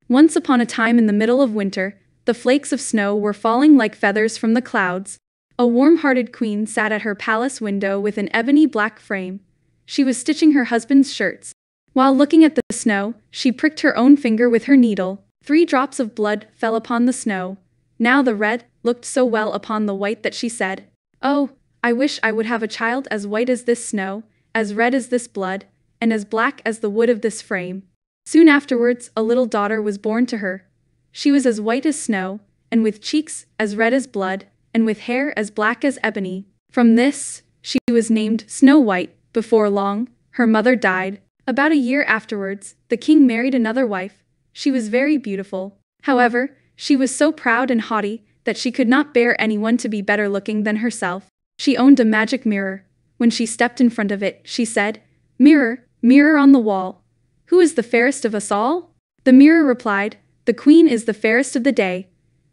Once upon a time in the middle of winter, the flakes of snow were falling like feathers from the clouds. A warm-hearted queen sat at her palace window with an ebony black frame. She was stitching her husband's shirts. While looking at the snow, she pricked her own finger with her needle. 3 drops of blood fell upon the snow. Now the red looked so well upon the white that she said, "Oh, I wish I would have a child as white as this snow, as red as this blood, and as black as the wood of this frame." Soon afterwards, a little daughter was born to her. She was as white as snow, and with cheeks as red as blood, and with hair as black as ebony. From this, she was named Snow White. Before long, her mother died. About a year afterwards, the king married another wife. She was very beautiful. However, she was so proud and haughty that she could not bear anyone to be better looking than herself. She owned a magic mirror. When she stepped in front of it, she said, "Mirror, mirror on the wall, who is the fairest of us all?" The mirror replied, "The queen is the fairest of the day."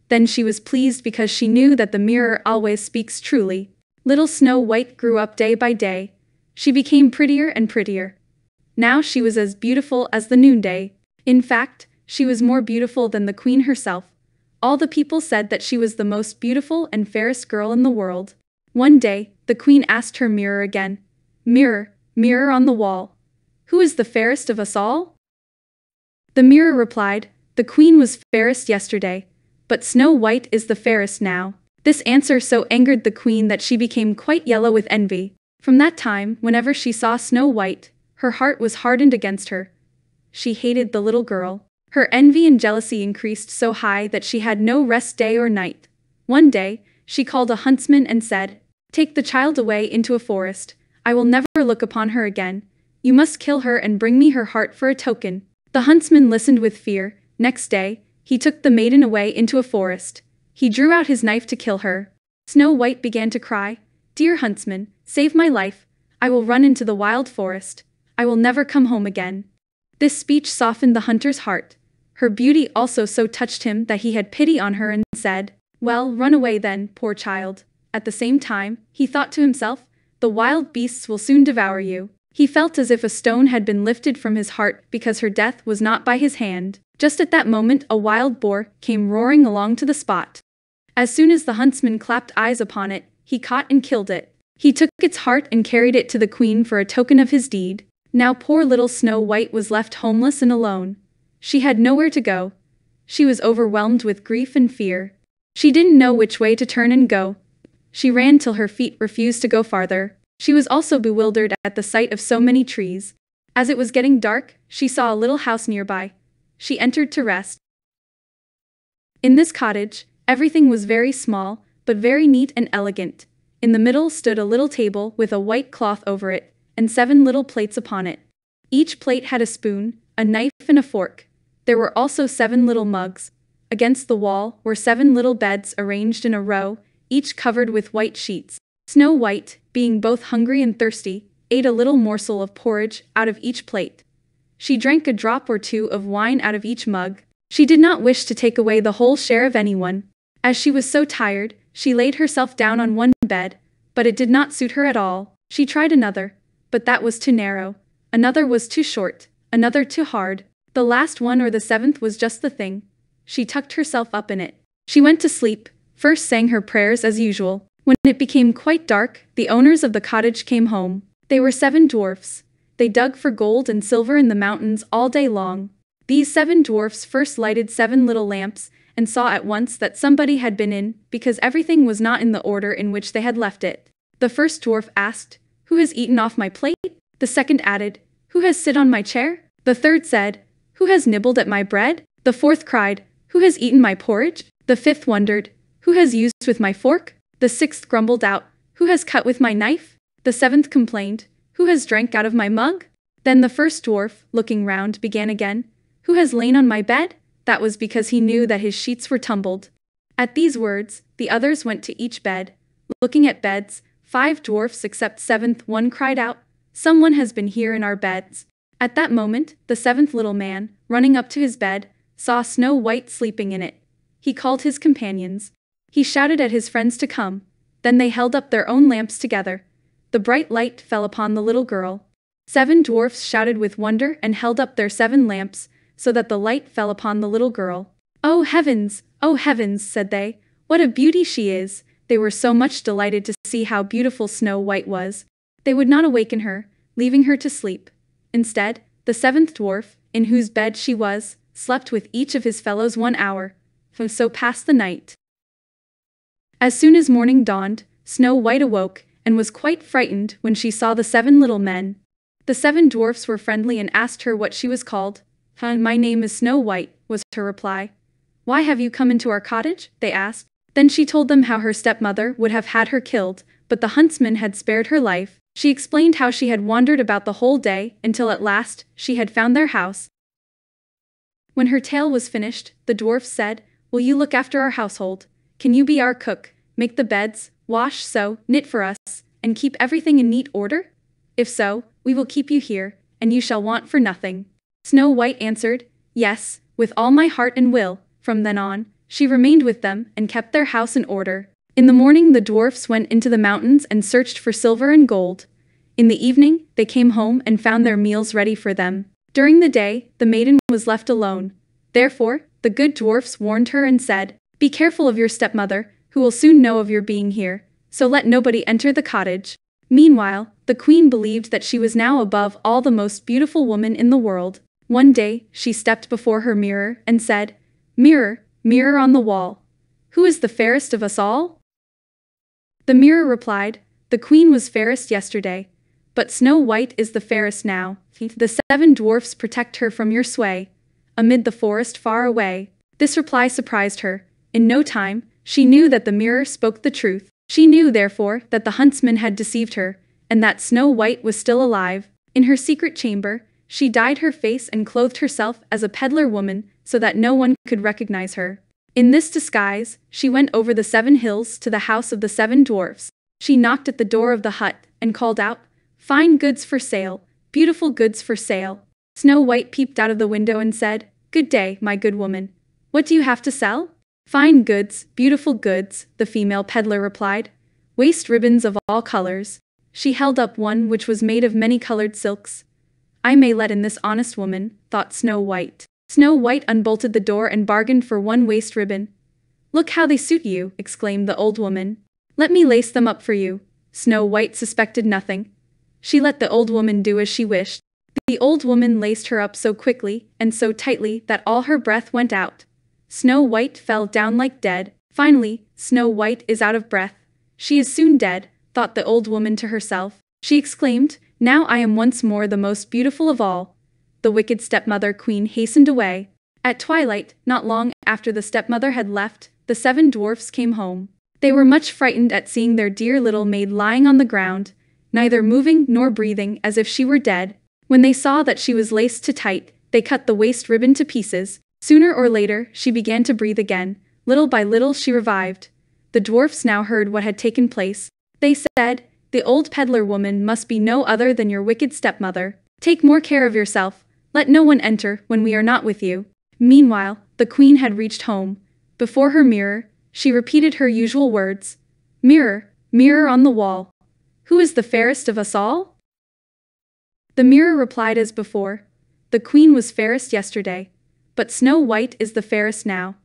Then she was pleased because she knew that the mirror always speaks truly. Little Snow White grew up day by day. She became prettier and prettier. Now she was as beautiful as the noonday. In fact, she was more beautiful than the queen herself. All the people said that she was the most beautiful and fairest girl in the world. One day, the queen asked her mirror again, "Mirror, mirror on the wall, who is the fairest of us all?" The mirror replied, "The queen was fairest yesterday, but Snow White is the fairest now." This answer so angered the queen that she became quite yellow with envy. From that time, whenever she saw Snow White, her heart was hardened against her. She hated the little girl. Her envy and jealousy increased so high that she had no rest day or night. One day, she called a huntsman and said, "Take the child away into a forest. I will never look upon her again. You must kill her and bring me her heart for a token." The huntsman listened with fear. Next day, he took the maiden away into a forest. He drew out his knife to kill her. Snow White began to cry, "Dear huntsman, save my life. I will run into the wild forest. I will never come home again." This speech softened the hunter's heart. Her beauty also so touched him that he had pity on her and said, "Well, run away then, poor child." At the same time, he thought to himself, "The wild beasts will soon devour you." He felt as if a stone had been lifted from his heart because her death was not by his hand. Just at that moment, a wild boar came roaring along to the spot. As soon as the huntsman clapped eyes upon it, he caught and killed it. He took its heart and carried it to the queen for a token of his deed. Now poor little Snow White was left homeless and alone. She had nowhere to go. She was overwhelmed with grief and fear. She didn't know which way to turn and go. She ran till her feet refused to go farther. She was also bewildered at the sight of so many trees. As it was getting dark, she saw a little house nearby. She entered to rest. In this cottage, everything was very small, but very neat and elegant. In the middle stood a little table with a white cloth over it, and 7 little plates upon it. Each plate had a spoon, a knife and a fork. There were also 7 little mugs. Against the wall were 7 little beds arranged in a row, each covered with white sheets. Snow White, being both hungry and thirsty, ate a little morsel of porridge out of each plate. She drank a drop or 2 of wine out of each mug. She did not wish to take away the whole share of anyone. As she was so tired, she laid herself down on one bed, but it did not suit her at all. She tried another, but that was too narrow. Another was too short, another too hard. The last one, or the 7th, was just the thing. She tucked herself up in it. She went to sleep, first sang her prayers as usual. When it became quite dark, the owners of the cottage came home. They were 7 dwarfs. They dug for gold and silver in the mountains all day long. These 7 dwarfs first lighted 7 little lamps, and saw at once that somebody had been in, because everything was not in the order in which they had left it. The first dwarf asked, "Who has eaten off my plate?" The second added, "Who has sit on my chair?" The third said, "Who has nibbled at my bread?" The fourth cried, "Who has eaten my porridge?" The fifth wondered, "Who has used with my fork?" The sixth grumbled out, "Who has cut with my knife?" The 7th complained, "Who has drank out of my mug?" Then the first dwarf, looking round, began again, "Who has lain on my bed?" That was because he knew that his sheets were tumbled. At these words, the others went to each bed. Looking at beds, 5 dwarfs except 7th one cried out, "Someone has been here in our beds." At that moment, the 7th little man, running up to his bed, saw Snow White sleeping in it. He called his companions. He shouted at his friends to come. Then they held up their own lamps together. The bright light fell upon the little girl. 7 dwarfs shouted with wonder and held up their 7 lamps, so that the light fell upon the little girl. "Oh heavens, said they. "What a beauty she is!" They were so much delighted to see how beautiful Snow White was. They would not awaken her, leaving her to sleep. Instead, the seventh dwarf, in whose bed she was, slept with each of his fellows 1 hour. So passed the night. As soon as morning dawned, Snow White awoke, and was quite frightened when she saw the 7 little men. The 7 dwarfs were friendly and asked her what she was called. "My name is Snow White," was her reply. "Why have you come into our cottage?" they asked. Then she told them how her stepmother would have had her killed, but the huntsman had spared her life. She explained how she had wandered about the whole day until at last she had found their house. When her tale was finished, the dwarfs said, "Will you look after our household? Can you be our cook, make the beds, wash, sew, knit for us, and keep everything in neat order? If so, we will keep you here, and you shall want for nothing." Snow White answered, "Yes, with all my heart and will." From then on, she remained with them and kept their house in order. In the morning the dwarfs went into the mountains and searched for silver and gold. In the evening, they came home and found their meals ready for them. During the day, the maiden was left alone. Therefore, the good dwarfs warned her and said, "Be careful of your stepmother, who will soon know of your being here, so let nobody enter the cottage." Meanwhile, the queen believed that she was now above all the most beautiful woman in the world. One day, she stepped before her mirror and said, "Mirror, mirror on the wall, who is the fairest of us all?" The mirror replied, "The queen was fairest yesterday, but Snow White is the fairest now. The 7 dwarfs protect her from your sway, amid the forest far away." This reply surprised her. In no time, she knew that the mirror spoke the truth. She knew, therefore, that the huntsman had deceived her, and that Snow White was still alive. In her secret chamber, she dyed her face and clothed herself as a peddler woman so that no one could recognize her. In this disguise, she went over the 7 hills to the house of the 7 dwarfs. She knocked at the door of the hut and called out, "Fine goods for sale, beautiful goods for sale." Snow White peeped out of the window and said, "Good day, my good woman. What do you have to sell?" "Fine goods, beautiful goods," the female peddler replied. "Waist ribbons of all colors." She held up one which was made of many-colored silks. "I may let in this honest woman," thought Snow White. Snow White unbolted the door and bargained for 1 waist ribbon. "Look how they suit you," exclaimed the old woman. "Let me lace them up for you." Snow White suspected nothing. She let the old woman do as she wished. The old woman laced her up so quickly and so tightly that all her breath went out. Snow White fell down like dead. Finally, Snow White is out of breath. "She is soon dead," thought the old woman to herself. She exclaimed, "Now I am once more the most beautiful of all." The wicked stepmother queen hastened away. At twilight, not long after the stepmother had left, the 7 dwarfs came home. They were much frightened at seeing their dear little maid lying on the ground, neither moving nor breathing, as if she were dead. When they saw that she was laced too tight, they cut the waist ribbon to pieces. Sooner or later, she began to breathe again. Little by little she revived. The dwarfs now heard what had taken place. They said, "The old peddler woman must be no other than your wicked stepmother. Take more care of yourself. Let no one enter when we are not with you." Meanwhile, the queen had reached home. Before her mirror, she repeated her usual words. "Mirror, mirror on the wall, who is the fairest of us all?" The mirror replied as before, "The queen was fairest yesterday, but Snow White is the fairest now.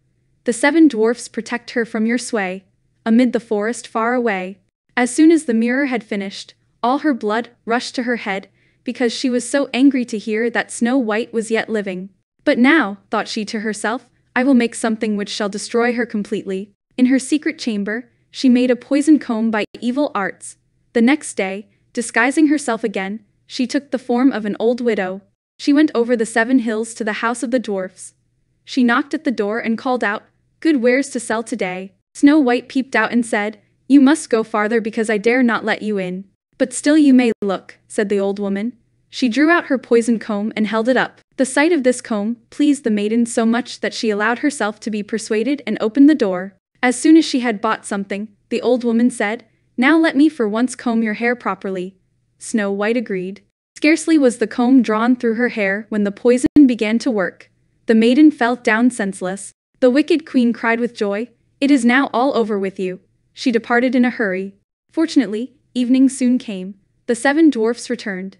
The 7 dwarfs protect her from your sway, amid the forest far away." As soon as the mirror had finished, all her blood rushed to her head, because she was so angry to hear that Snow White was yet living. "But now," thought she to herself, "I will make something which shall destroy her completely." In her secret chamber, she made a poisoned comb by evil arts. The next day, disguising herself again, she took the form of an old widow. She went over the 7 hills to the house of the dwarfs. She knocked at the door and called out, "Good wares to sell today." Snow White peeped out and said, "You must go farther because I dare not let you in." "But still you may look," said the old woman. She drew out her poisoned comb and held it up. The sight of this comb pleased the maiden so much that she allowed herself to be persuaded and opened the door. As soon as she had bought something, the old woman said, "Now let me for once comb your hair properly." Snow White agreed. Scarcely was the comb drawn through her hair when the poison began to work. The maiden fell down senseless. The wicked queen cried with joy, "It is now all over with you." She departed in a hurry. Fortunately, evening soon came. The 7 dwarfs returned.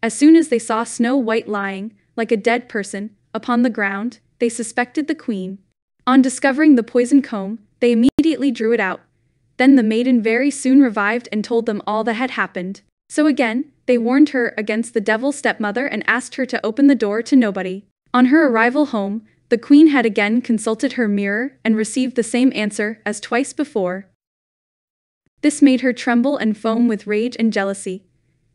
As soon as they saw Snow White lying, like a dead person, upon the ground, they suspected the queen. On discovering the poisoned comb, they immediately drew it out. Then the maiden very soon revived and told them all that had happened. So again, they warned her against the devil's stepmother and asked her to open the door to nobody. On her arrival home, the queen had again consulted her mirror and received the same answer as twice before. This made her tremble and foam with rage and jealousy.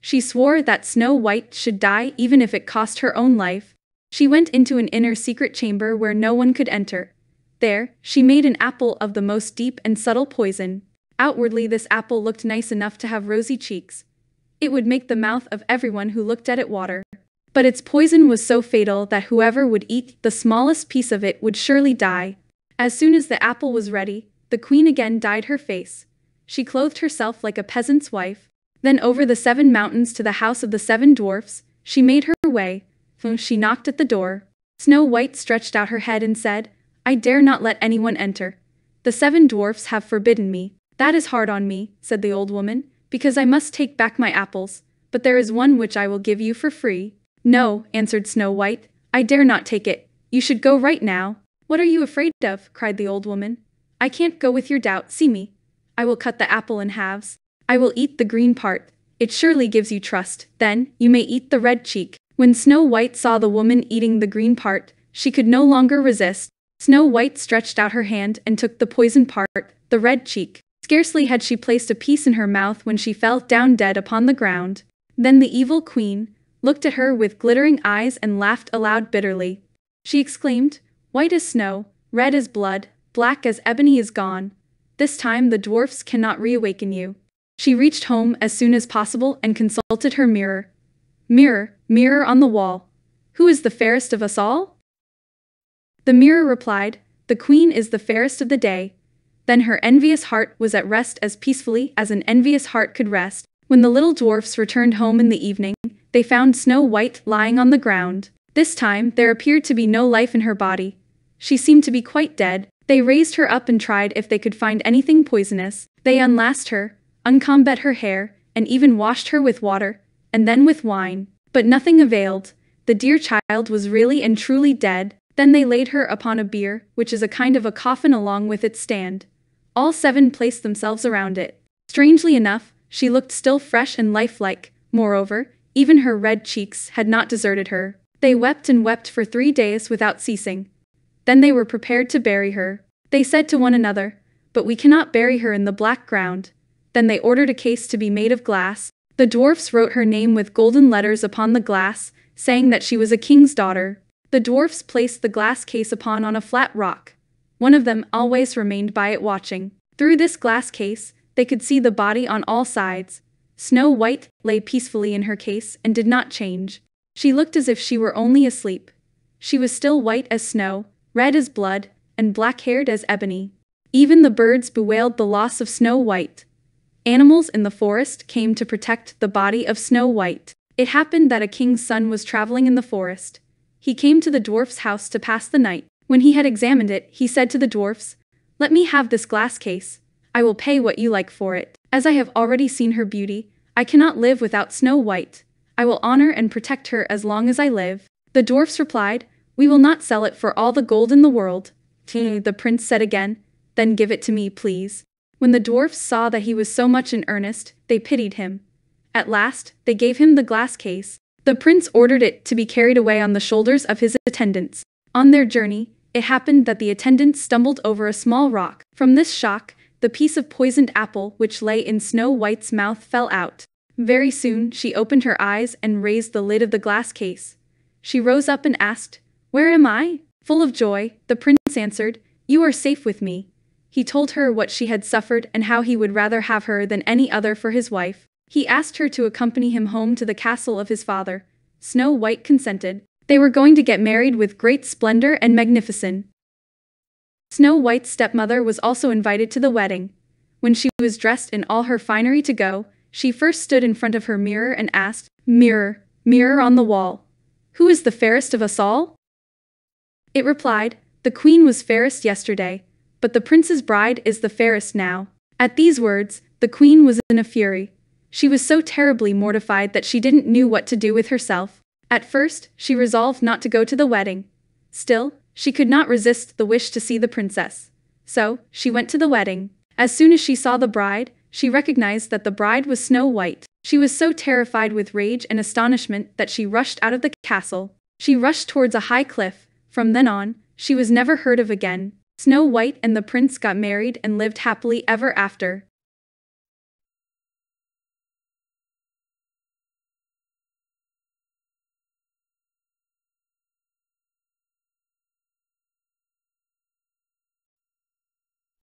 She swore that Snow White should die even if it cost her own life. She went into an inner secret chamber where no one could enter. There, she made an apple of the most deep and subtle poison. Outwardly, this apple looked nice enough to have rosy cheeks. It would make the mouth of everyone who looked at it water. But its poison was so fatal that whoever would eat the smallest piece of it would surely die. As soon as the apple was ready, the queen again dyed her face. She clothed herself like a peasant's wife. Then over the 7 mountains to the house of the 7 dwarfs, she made her way. She knocked at the door. Snow White stretched out her head and said, "I dare not let anyone enter. The 7 dwarfs have forbidden me." "That is hard on me," said the old woman, "because I must take back my apples, but there is one which I will give you for free." "No," answered Snow White, "I dare not take it. You should go right now." "What are you afraid of?" cried the old woman. "I can't go with your doubt, see me. I will cut the apple in halves. I will eat the green part. It surely gives you trust. Then, you may eat the red cheek." When Snow White saw the woman eating the green part, she could no longer resist. Snow White stretched out her hand and took the poisoned part, the red cheek. Scarcely had she placed a piece in her mouth when she fell down dead upon the ground. Then the evil queen looked at her with glittering eyes and laughed aloud bitterly. She exclaimed, "White as snow, red as blood, black as ebony is gone. This time the dwarfs cannot reawaken you." She reached home as soon as possible and consulted her mirror. "Mirror, mirror on the wall, who is the fairest of us all?" The mirror replied, "The queen is the fairest of the day." Then her envious heart was at rest as peacefully as an envious heart could rest. When the little dwarfs returned home in the evening, they found Snow White lying on the ground. This time there appeared to be no life in her body. She seemed to be quite dead. They raised her up and tried if they could find anything poisonous. They unlaced her, uncombed her hair, and even washed her with water, and then with wine. But nothing availed. The dear child was really and truly dead. Then they laid her upon a bier, which is a kind of a coffin along with its stand. All 7 placed themselves around it. Strangely enough, she looked still fresh and lifelike. Moreover, even her red cheeks had not deserted her. They wept and wept for 3 days without ceasing. Then they were prepared to bury her. They said to one another, "But we cannot bury her in the black ground." Then they ordered a case to be made of glass. The dwarfs wrote her name with golden letters upon the glass, saying that she was a king's daughter. The dwarfs placed the glass case upon a flat rock. One of them always remained by it watching. Through this glass case, they could see the body on all sides. Snow White lay peacefully in her case and did not change. She looked as if she were only asleep. She was still white as snow, red as blood, and black-haired as ebony. Even the birds bewailed the loss of Snow White. Animals in the forest came to protect the body of Snow White. It happened that a king's son was traveling in the forest. He came to the dwarf's house to pass the night. When he had examined it, he said to the dwarfs, "Let me have this glass case. I will pay what you like for it. As I have already seen her beauty, I cannot live without Snow White. I will honor and protect her as long as I live." The dwarfs replied, "We will not sell it for all the gold in the world." The prince said again, "Then give it to me, please." When the dwarfs saw that he was so much in earnest, they pitied him. At last, they gave him the glass case. The prince ordered it to be carried away on the shoulders of his attendants. On their journey, it happened that the attendants stumbled over a small rock. From this shock, the piece of poisoned apple which lay in Snow White's mouth fell out. Very soon she opened her eyes and raised the lid of the glass case. She rose up and asked, "Where am I?" Full of joy, the prince answered, "You are safe with me." He told her what she had suffered and how he would rather have her than any other for his wife. He asked her to accompany him home to the castle of his father. Snow White consented. They were going to get married with great splendor and magnificence. Snow White's stepmother was also invited to the wedding. When she was dressed in all her finery to go, she first stood in front of her mirror and asked, "Mirror, mirror on the wall, who is the fairest of us all?" It replied, "The queen was fairest yesterday, but the prince's bride is the fairest now." At these words, the queen was in a fury. She was so terribly mortified that she didn't know what to do with herself. At first, she resolved not to go to the wedding. Still, she could not resist the wish to see the princess. So, she went to the wedding. As soon as she saw the bride, she recognized that the bride was Snow White. She was so terrified with rage and astonishment that she rushed out of the castle. She rushed towards a high cliff. From then on, she was never heard of again. Snow White and the prince got married and lived happily ever after.